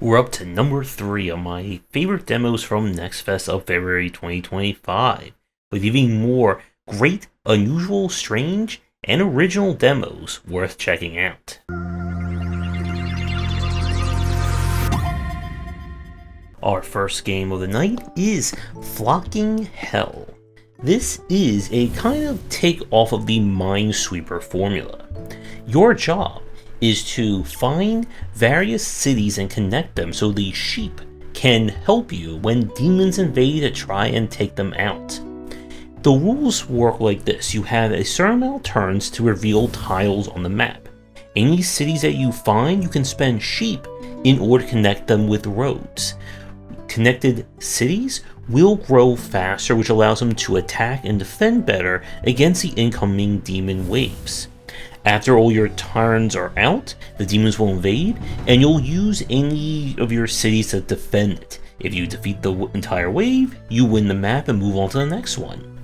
We're up to number 3 of my favorite demos from Next Fest of February 2025, with even more great, unusual, strange, and original demos worth checking out. Our first game of the night is Flocking Hell. This is a kind of take off of the Minesweeper formula. Your job is to find various cities and connect them so the sheep can help you when demons invade to try and take them out. The rules work like this. You have a certain amount of turns to reveal tiles on the map. Any cities that you find, you can spend sheep in order to connect them with roads. Connected cities will grow faster, which allows them to attack and defend better against the incoming demon waves. After all your turns are out, the demons will invade, and you'll use any of your cities to defend it. If you defeat the entire wave, you win the map and move on to the next one.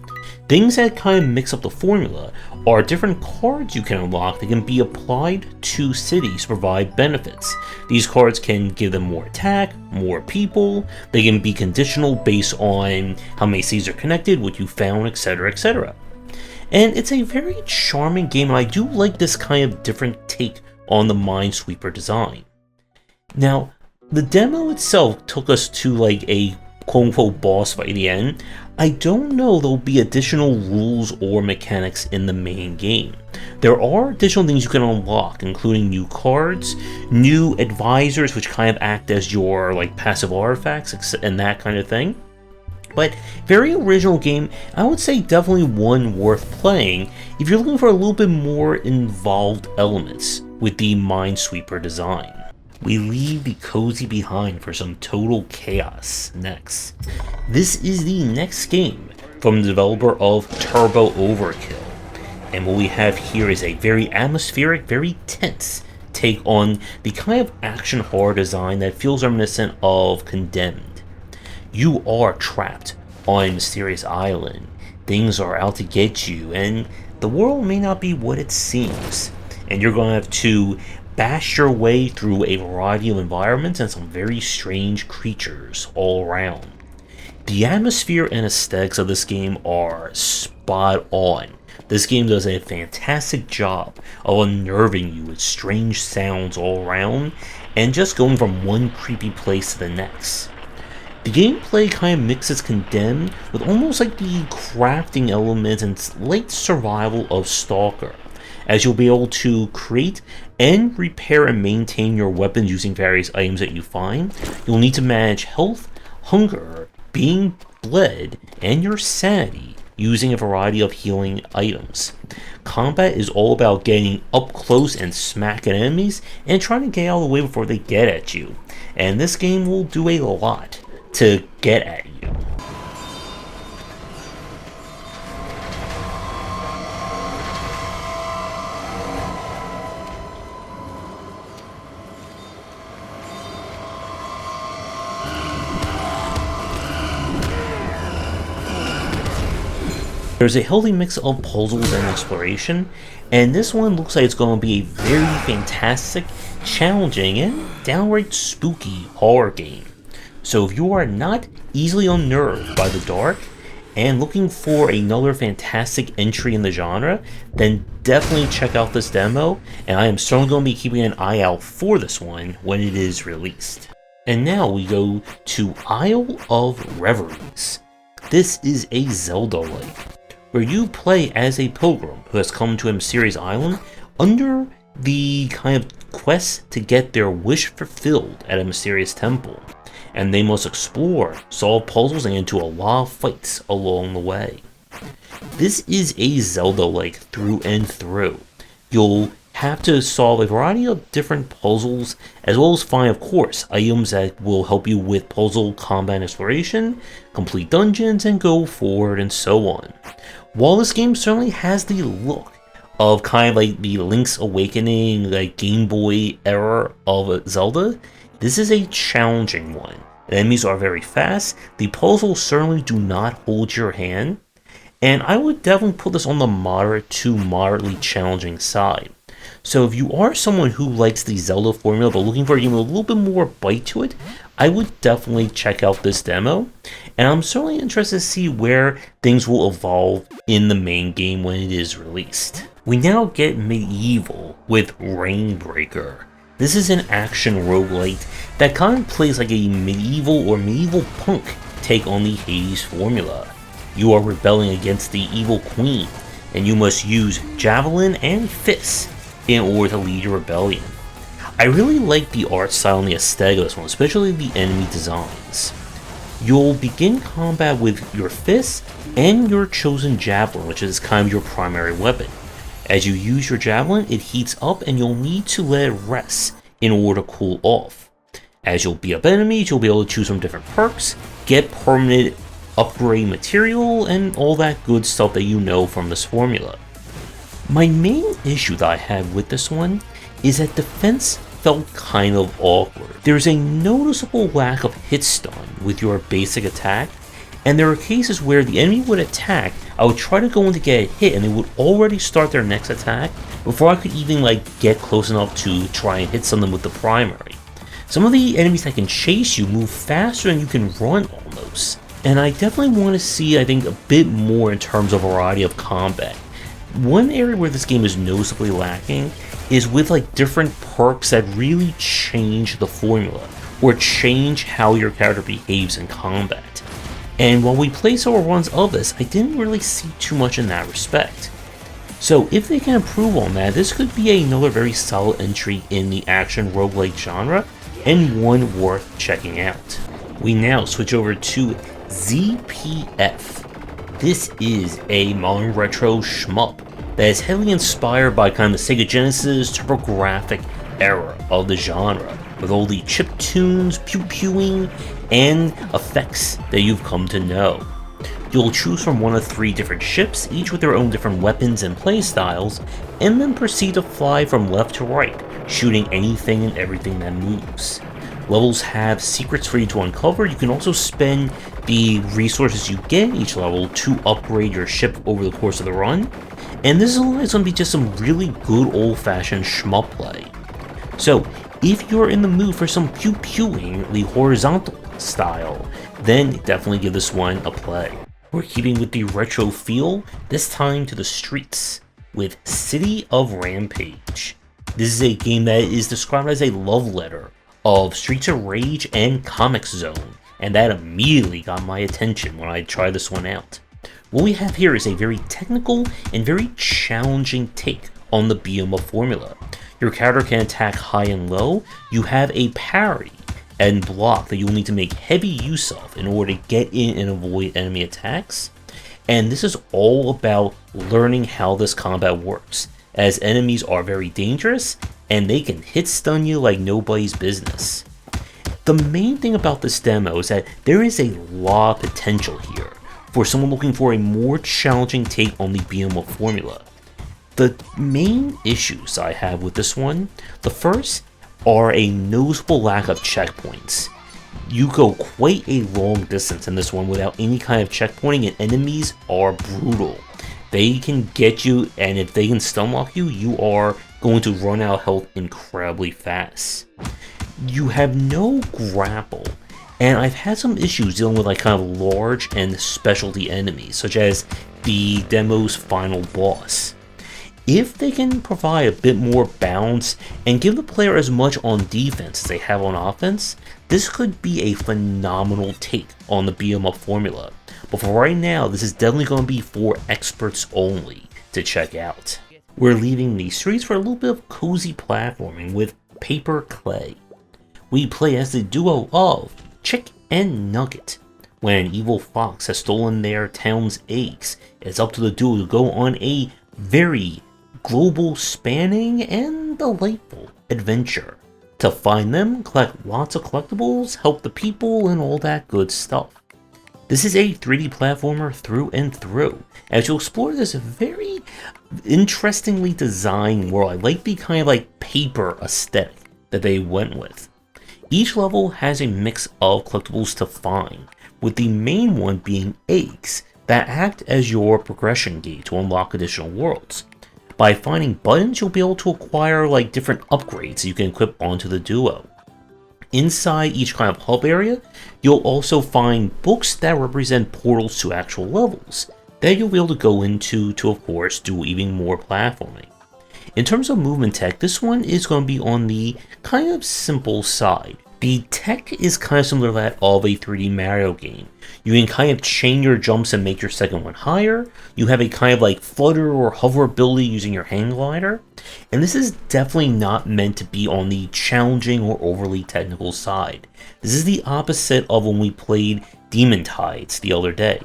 Things that kind of mix up the formula are different cards you can unlock that can be applied to cities to provide benefits. These cards can give them more attack, more people, they can be conditional based on how many cities are connected, what you found, etc, etc. And it's a very charming game, and I do like this kind of different take on the Minesweeper design. Now, the demo itself took us to like a quote-unquote boss fight at the end. I don't know there'll be additional rules or mechanics in the main game. There are additional things you can unlock, including new cards, new advisors which kind of act as your like passive artifacts and that kind of thing. But very original game, I would say definitely one worth playing if you're looking for a little bit more involved elements with the Minesweeper design. We leave the cozy behind for some total chaos next. This is the next game from the developer of Turbo Overkill. And what we have here is a very atmospheric, very tense take on the kind of action horror design that feels reminiscent of Condemned. You are trapped on a mysterious island. Things are out to get you, and the world may not be what it seems. And you're going to have to bash your way through a variety of environments and some very strange creatures all around. The atmosphere and aesthetics of this game are spot on. This game does a fantastic job of unnerving you with strange sounds all around and just going from one creepy place to the next. The gameplay kind of mixes Condemned with almost like the crafting elements and late survival of Stalker, as you'll be able to create and repair and maintain your weapons using various items that you find. You'll need to manage health, hunger, being bled, and your sanity using a variety of healing items. Combat is all about getting up close and smacking enemies and trying to get out of the way before they get at you. And this game will do a lot to get at you. There's a healthy mix of puzzles and exploration, and this one looks like it's going to be a very fantastic, challenging, and downright spooky horror game. So if you are not easily unnerved by the dark and looking for another fantastic entry in the genre, then definitely check out this demo, and I am certainly going to be keeping an eye out for this one when it is released. And now we go to Isle of Reveries. This is a Zelda-like, where you play as a pilgrim who has come to a mysterious island under the kind of quest to get their wish fulfilled at a mysterious temple. And they must explore, solve puzzles, and get into a lot of fights along the way. This is a Zelda-like through and through. You'll have to solve a variety of different puzzles, as well as find, of course, items that will help you with puzzle, combat, and exploration, complete dungeons, and go forward, and so on. While this game certainly has the look of kind of like the Link's Awakening, like Game Boy era of Zelda, this is a challenging one. The enemies are very fast, the puzzles certainly do not hold your hand, and I would definitely put this on the moderate to moderately challenging side. So if you are someone who likes the Zelda formula but looking for a game with a little bit more bite to it, I would definitely check out this demo, and I'm certainly interested to see where things will evolve in the main game when it is released. We now get medieval with Reignbreaker. This is an action roguelite that kind of plays like a medieval or medieval punk take on the Hades formula. You are rebelling against the evil queen, and you must use javelin and fists in order to lead your rebellion. I really like the art style and the aesthetic of this one, especially the enemy designs. You'll begin combat with your fists and your chosen javelin, which is kind of your primary weapon. As you use your javelin, it heats up and you'll need to let it rest in order to cool off. As you'll beat up enemies, you'll be able to choose from different perks, get permanent upgrade material, and all that good stuff that you know from this formula. My main issue that I have with this one is that defense felt kind of awkward. There's a noticeable lack of hit stun with your basic attack, and there are cases where the enemy would attack, I would try to go in to get a hit, and they would already start their next attack before I could even get close enough to try and hit something with the primary. Some of the enemies that can chase you move faster than you can run almost, and I definitely want to see, I think, a bit more in terms of variety of combat. One area where this game is noticeably lacking is with different perks that really change the formula or change how your character behaves in combat. And while we played several runs of this, I didn't really see too much in that respect. So if they can improve on that, this could be another very solid entry in the action roguelike genre, and one worth checking out. We now switch over to ZPF. This is a modern retro shmup that is heavily inspired by kind of the Sega Genesis TurboGrafx era of the genre, with all the chiptunes, pew-pewing, and effects that you've come to know. You'll choose from one of 3 different ships, each with their own different weapons and playstyles, and then proceed to fly from left to right, shooting anything and everything that moves. Levels have secrets for you to uncover. You can also spend the resources you get in each level to upgrade your ship over the course of the run, and this is going to be just some really good old-fashioned shmup play. So, if you're in the mood for some pew-pewing, the horizontal style, then definitely give this one a play. We're keeping with the retro feel, this time to the streets, with City of Rampage. This is a game that is described as a love letter of Streets of Rage and Comic Zone, and that immediately got my attention when I tried this one out. What we have here is a very technical and very challenging take on the beat-em-up formula. Your character can attack high and low. You have a parry and block that you'll need to make heavy use of in order to get in and avoid enemy attacks. And this is all about learning how this combat works, as enemies are very dangerous and they can hit stun you like nobody's business. The main thing about this demo is that there is a lot of potential here for someone looking for a more challenging take on the beat-em-up formula. The main issues I have with this one, the first are a noticeable lack of checkpoints. You go quite a long distance in this one without any kind of checkpointing, and enemies are brutal. They can get you, and if they can stun lock you, you are going to run out of health incredibly fast. You have no grapple, and I've had some issues dealing with kind of large and specialty enemies, such as the demo's final boss. If they can provide a bit more balance and give the player as much on defense as they have on offense, this could be a phenomenal take on the beat-em-up formula. But for right now, this is definitely going to be for experts only to check out. We're leaving the streets for a little bit of cozy platforming with Paperklay. We play as the duo of Chick and Nugget. When an evil fox has stolen their town's eggs, it's up to the duo to go on a very global spanning and delightful adventure. To find them, collect lots of collectibles, help the people, and all that good stuff. This is a 3D platformer through and through, as you explore this very interestingly designed world. I like the kind of paper aesthetic that they went with. Each level has a mix of collectibles to find, with the main one being eggs that act as your progression gate to unlock additional worlds. By finding buttons, you'll be able to acquire like different upgrades that you can equip onto the duo. Inside each kind of hub area, you'll also find books that represent portals to actual levels that you'll be able to go into to, of course, do even more platforming. In terms of movement tech, this one is going to be on the kind of simple side. The tech is kind of similar to that of a 3D Mario game. You can kind of chain your jumps and make your second one higher. You have a kind of like flutter or hover ability using your hang glider. And this is definitely not meant to be on the challenging or overly technical side. This is the opposite of when we played Demon Tides the other day.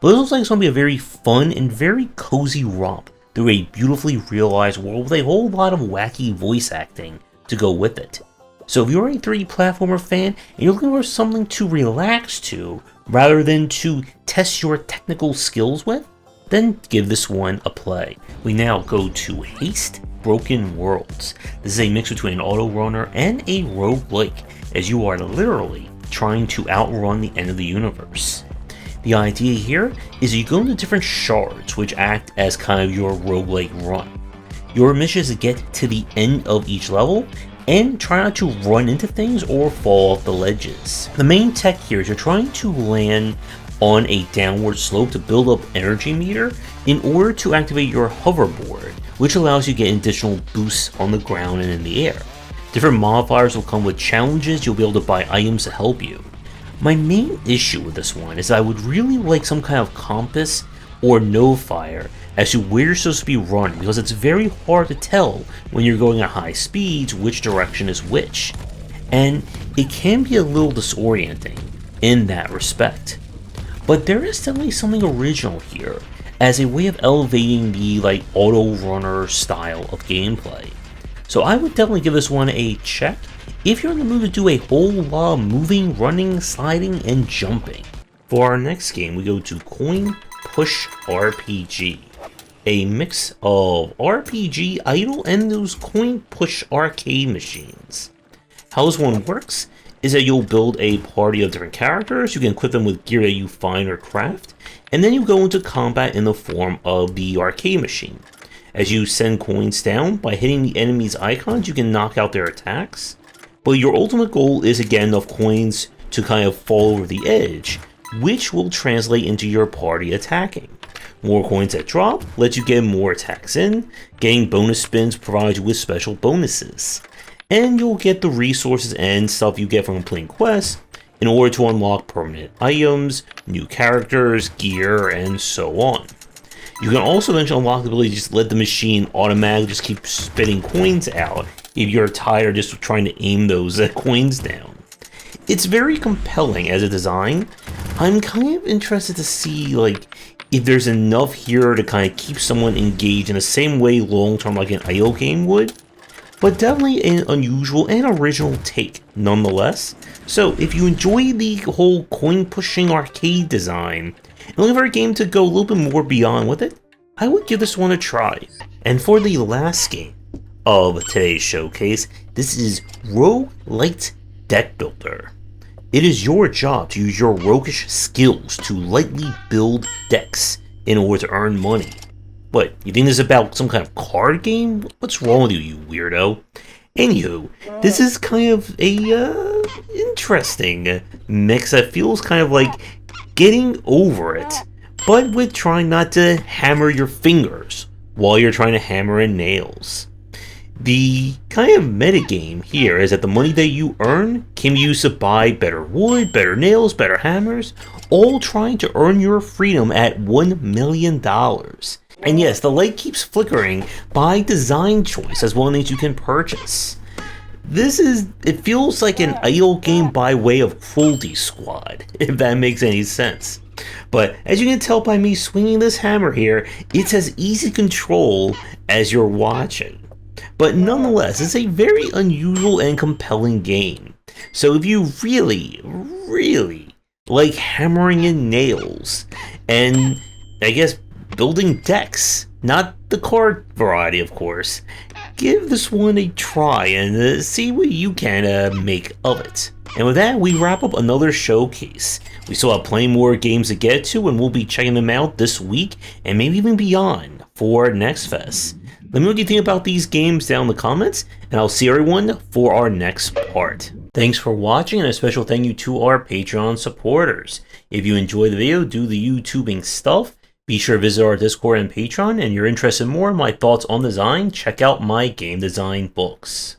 But this looks like it's going to be a very fun and very cozy romp through a beautifully realized world with a whole lot of wacky voice acting to go with it. So if you're a 3D platformer fan and you're looking for something to relax to rather than to test your technical skills with, then give this one a play. We now go to Haste Broken Worlds. This is a mix between an auto runner and a roguelike, as you are literally trying to outrun the end of the universe. The idea here is you go into different shards which act as kind of your roguelike run. Your mission is to get to the end of each level and try not to run into things or fall off the ledges. The main tech here is you're trying to land on a downward slope to build up energy meter in order to activate your hoverboard, which allows you to get additional boosts on the ground and in the air. Different modifiers will come with challenges. You'll be able to buy items to help you. My main issue with this one is I would really like some kind of compass or notifier as to where you're supposed to be running, because it's very hard to tell when you're going at high speeds which direction is which, and it can be a little disorienting in that respect. But there is definitely something original here as a way of elevating the like auto runner style of gameplay. So I would definitely give this one a check if you're in the mood to do a whole lot of moving, running, sliding, and jumping. For our next game, we go to Coin Push RPG, a mix of RPG, idle, and those coin push arcade machines. How this one works is that you'll build a party of different characters. You can equip them with gear that you find or craft, and then you go into combat in the form of the arcade machine. As you send coins down, by hitting the enemy's icons, you can knock out their attacks. But your ultimate goal is again of coins to kind of fall over the edge, which will translate into your party attacking. More coins that drop lets you get more attacks in. Getting bonus spins provides you with special bonuses. And you'll get the resources and stuff you get from completing quests in order to unlock permanent items, new characters, gear, and so on. You can also eventually unlock the ability to just let the machine automatically just keep spitting coins out if you're tired of just trying to aim those coins down. It's very compelling as a design. I'm kind of interested to see like if there's enough here to kind of keep someone engaged in the same way long term like an idle game would. But definitely an unusual and original take nonetheless. So if you enjoy the whole coin pushing arcade design and looking for a game to go a little bit more beyond with it, I would give this one a try. And for the last game of today's showcase, this is Roguelite Deck Builder. It is your job to use your roguish skills to lightly build decks in order to earn money. What, you think this is about some kind of card game? What's wrong with you, you weirdo? Anywho, this is kind of a interesting mix that feels kind of like getting over it, but with trying not to hammer your fingers while you're trying to hammer in nails. The kind of metagame here is that the money that you earn can be used to buy better wood, better nails, better hammers, all trying to earn your freedom at $1 million. And yes, the light keeps flickering by design choice as one of the things you can purchase. It feels like an idle game by way of Cruelty Squad, if that makes any sense. But as you can tell by me swinging this hammer here, it's as easy to control as you're watching. But nonetheless, it's a very unusual and compelling game. So if you really, really like hammering in nails and, I guess, building decks, not the card variety of course, give this one a try and see what you can make of it. And with that, we wrap up another showcase. We still have plenty more games to get to, and we'll be checking them out this week and maybe even beyond for next fest. Let me know what you think about these games down in the comments, and I'll see everyone for our next part. Thanks for watching, and a special thank you to our Patreon supporters. If you enjoyed the video, do the YouTubing stuff, be sure to visit our Discord and Patreon, and if you're interested in more of my thoughts on design, check out my game design books.